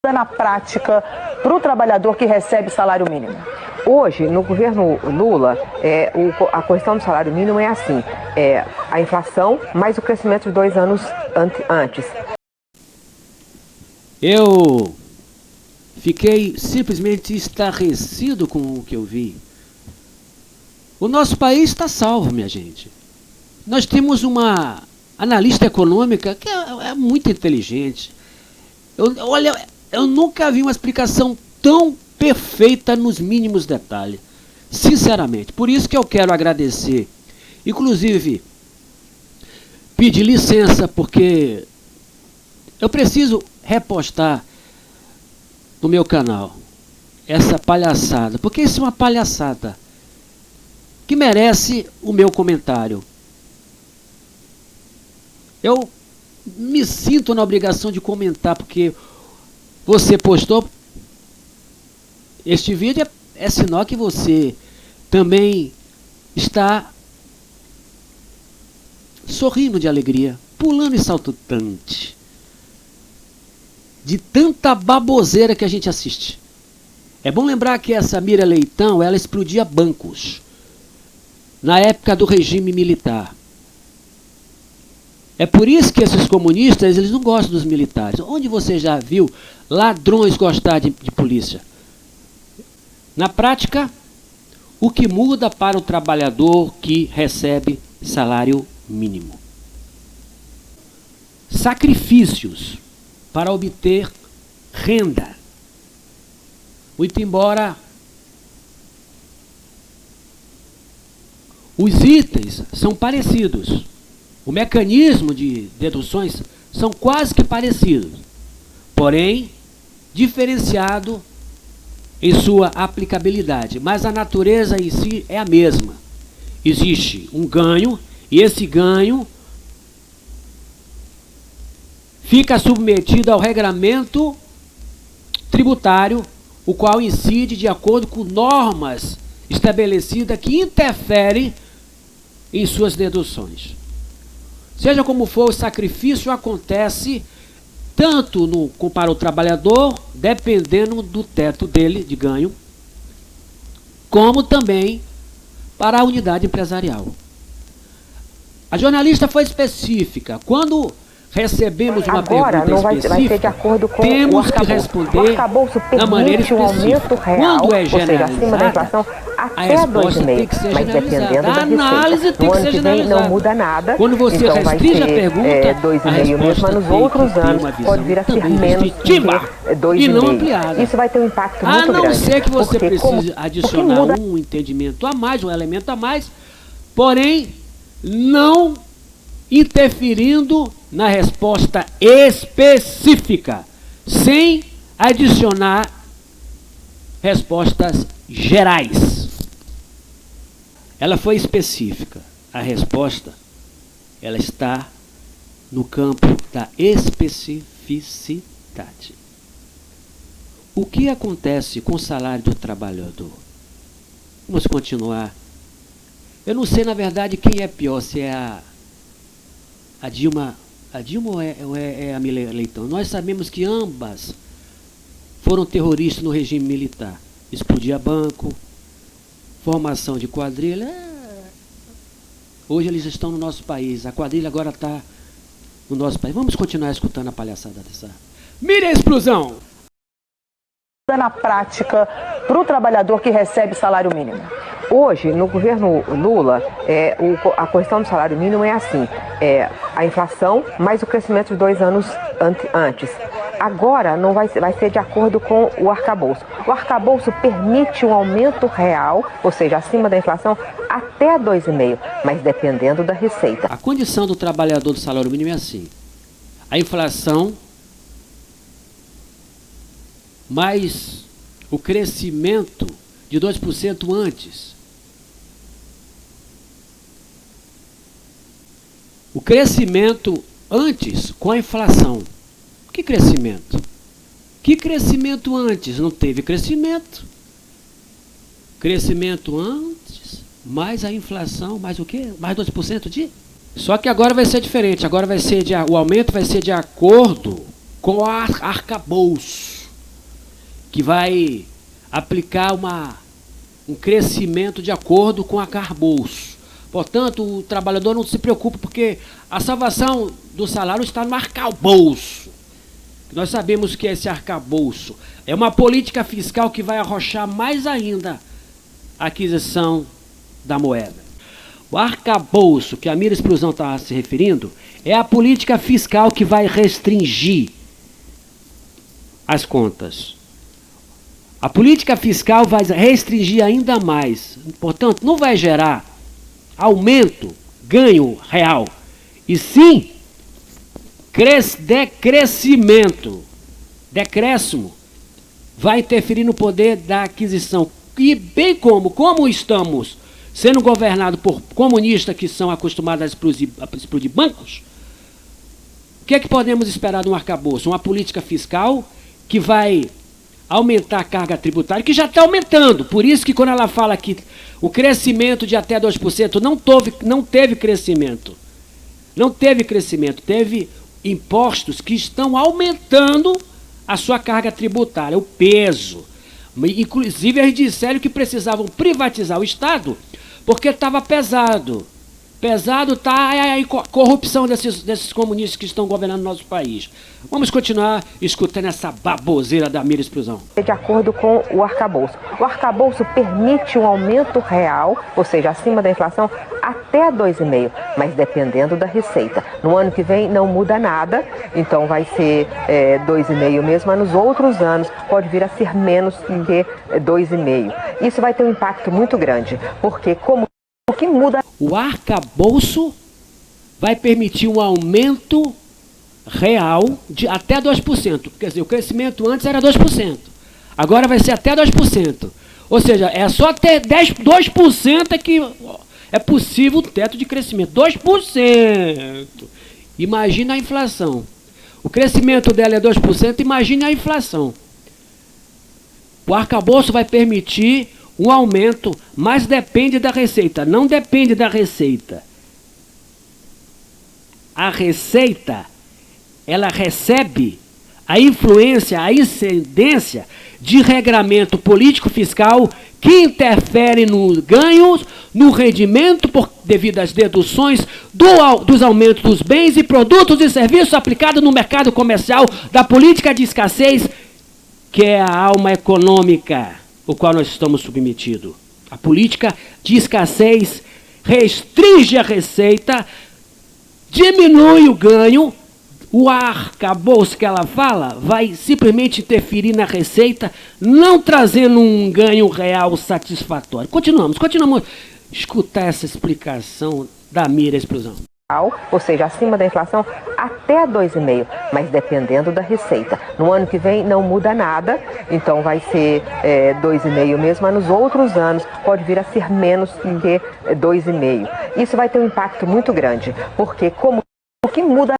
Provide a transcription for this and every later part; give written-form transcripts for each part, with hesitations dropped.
na prática para o trabalhador que recebe salário mínimo? Hoje, no governo Lula, a questão do salário mínimo é assim, a inflação mais o crescimento de 2 anos antes. Eu fiquei simplesmente estarrecido com o que eu vi. O nosso país está salvo, minha gente. Nós temos uma analista econômica que é muito inteligente. Olha, eu nunca vi uma explicação tão perfeita nos mínimos detalhes. Sinceramente. Por isso que eu quero agradecer. Inclusive, pedir licença, porque eu preciso repostar no meu canal essa palhaçada. Porque isso é uma palhaçada que merece o meu comentário. Eu me sinto na obrigação de comentar, porque você postou este vídeo, é sinal que você também está sorrindo de alegria, pulando e saltitante, de tanta baboseira que a gente assiste. É bom lembrar que essa Mira Leitão, ela explodia bancos na época do regime militar. É por isso que esses comunistas, eles não gostam dos militares. Onde você já viu ladrões gostar de polícia? Na prática, o que muda para o trabalhador que recebe salário mínimo? Sacrifícios para obter renda. Muito embora os itens são parecidos, o mecanismo de deduções são quase que parecidos, porém diferenciado em sua aplicabilidade, mas a natureza em si é a mesma. Existe um ganho e esse ganho fica submetido ao regramento tributário, o qual incide de acordo com normas estabelecidas que interferem em suas deduções. Seja como for, o sacrifício acontece tanto para o trabalhador, dependendo do teto dele de ganho, como também para a unidade empresarial. A jornalista foi específica. Quando recebemos uma pergunta específica, temos que responder da maneira específica. Quando é generalizada, a resposta tem que ser generalizada. A análise tem que ser generalizada. Não muda nada. Quando você restringe a pergunta, a resposta nos outros anos pode vir a ser menos restritiva e não ampliada. Isso vai ter um impacto muito grande. A não ser que você precise adicionar um entendimento a mais, um elemento a mais, porém não interferindo na resposta específica, sem adicionar respostas gerais. Ela foi específica. A resposta, ela está no campo da especificidade. O que acontece com o salário do trabalhador? Vamos continuar. Eu não sei, na verdade, quem é pior, se é a Dilma ou é a Mira Leitão. Nós sabemos que ambas foram terroristas no regime militar. Explodia banco, formação de quadrilha. Hoje eles estão no nosso país. A quadrilha agora está no nosso país. Vamos continuar escutando a palhaçada dessa. Mira a explosão! Na prática para o trabalhador que recebe salário mínimo? Hoje, no governo Lula, a questão do salário mínimo é assim, a inflação mais o crescimento de 2 anos antes. Agora não vai ser de acordo com o arcabouço. O arcabouço permite um aumento real, ou seja, acima da inflação, até 2,5%, mas dependendo da receita. A condição do trabalhador do salário mínimo é assim: a inflação mais o crescimento de 2% antes. O crescimento antes com a inflação. Que crescimento? Que crescimento antes? Não teve crescimento. Crescimento antes, mais a inflação, mais o quê? Mais 2% de? Só que agora vai ser diferente. Agora vai ser o aumento vai ser de acordo com o arcabouço. que vai aplicar um crescimento de acordo com a arcabouço. Portanto, o trabalhador não se preocupa, porque a salvação do salário está no arcabouço. Nós sabemos que esse arcabouço é uma política fiscal que vai arrochar mais ainda a aquisição da moeda. O arcabouço que a Mira Explosão está se referindo é a política fiscal que vai restringir as contas. A política fiscal vai restringir ainda mais. Portanto, não vai gerar aumento, ganho real, e sim decréscimo, vai interferir no poder da aquisição. E bem como estamos sendo governados por comunistas que são acostumados a explodir bancos, o que é que podemos esperar de um arcabouço? Uma política fiscal que vai aumentar a carga tributária, que já está aumentando. Por isso que quando ela fala que o crescimento de até 2% não teve crescimento. Não teve crescimento, teve impostos que estão aumentando a sua carga tributária, o peso. Inclusive, eles disseram que precisavam privatizar o Estado porque estava pesado. Pesado está a corrupção desses comunistas que estão governando nosso país. Vamos continuar escutando essa baboseira da Mira Explosão. De acordo com o arcabouço. O arcabouço permite um aumento real, ou seja, acima da inflação, até 2,5%, mas dependendo da receita. No ano que vem não muda nada, então vai ser 2,5% mesmo, mas nos outros anos pode vir a ser menos que 2,5%. Isso vai ter um impacto muito grande, porque o que muda... O arcabouço vai permitir um aumento real de até 2%. Quer dizer, o crescimento antes era 2%. Agora vai ser até 2%. Ou seja, é só até 2% é que é possível o teto de crescimento. 2%. Imagina a inflação. O crescimento dela é 2%, imagine a inflação. O arcabouço vai permitir um aumento, mas depende da receita. Não depende da receita. A receita, ela recebe a influência, a incidência de regramento político-fiscal que interfere nos ganhos, no rendimento devido às deduções dos aumentos dos bens e produtos e serviços aplicados no mercado comercial da política de escassez, que é a alma econômica o qual nós estamos submetidos. A política de escassez restringe a receita, diminui o ganho, o arcabouço que ela fala vai simplesmente interferir na receita, não trazendo um ganho real satisfatório. Continuamos a escutar essa explicação da Mira Explosão. Ou seja, acima da inflação, até 2,5%, mas dependendo da receita. No ano que vem não muda nada, então vai ser 2,5% mesmo, mas nos outros anos pode vir a ser menos que 2,5%. Isso vai ter um impacto muito grande, porque o que muda...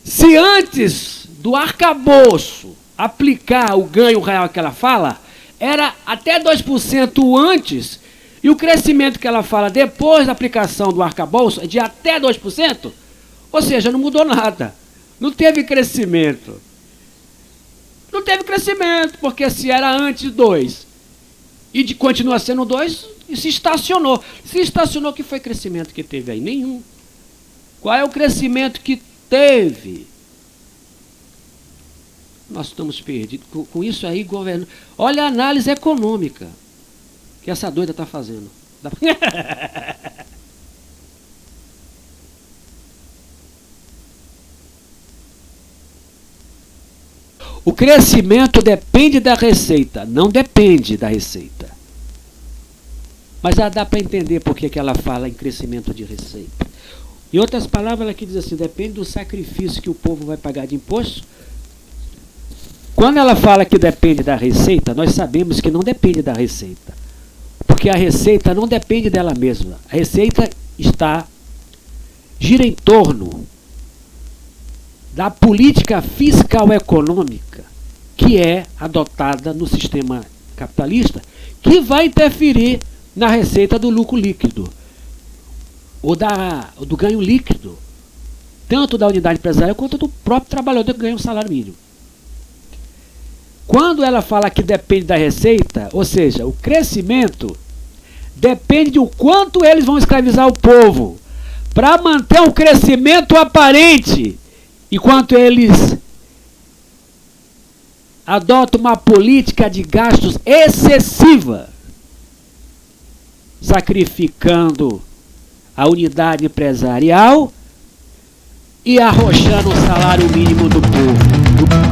Se antes do arcabouço aplicar o ganho real que ela fala, era até 2% antes, e o crescimento que ela fala depois da aplicação do arcabouço é de até 2%, ou seja, não mudou nada. Não teve crescimento. Não teve crescimento, porque se era antes 2 e continua sendo 2, e se estacionou. Se estacionou, que foi crescimento que teve aí? Nenhum. Qual é o crescimento que teve? Nós estamos perdidos. Com isso aí, governo. Olha a análise econômica que essa doida está fazendo. O crescimento depende da receita, não depende da receita. Mas já dá para entender por que ela fala em crescimento de receita. Em outras palavras, ela aqui diz assim, depende do sacrifício que o povo vai pagar de imposto. Quando ela fala que depende da receita, nós sabemos que não depende da receita. Porque a receita não depende dela mesma. A receita gira em torno da política fiscal econômica que é adotada no sistema capitalista, que vai interferir na receita do lucro líquido, ou do ganho líquido, tanto da unidade empresarial quanto do próprio trabalhador que ganha um salário mínimo. quando ela fala que depende da receita, ou seja, o crescimento depende de o quanto eles vão escravizar o povo para manter um crescimento aparente, enquanto eles adotam uma política de gastos excessiva, sacrificando a unidade empresarial e arrochando o salário mínimo do povo.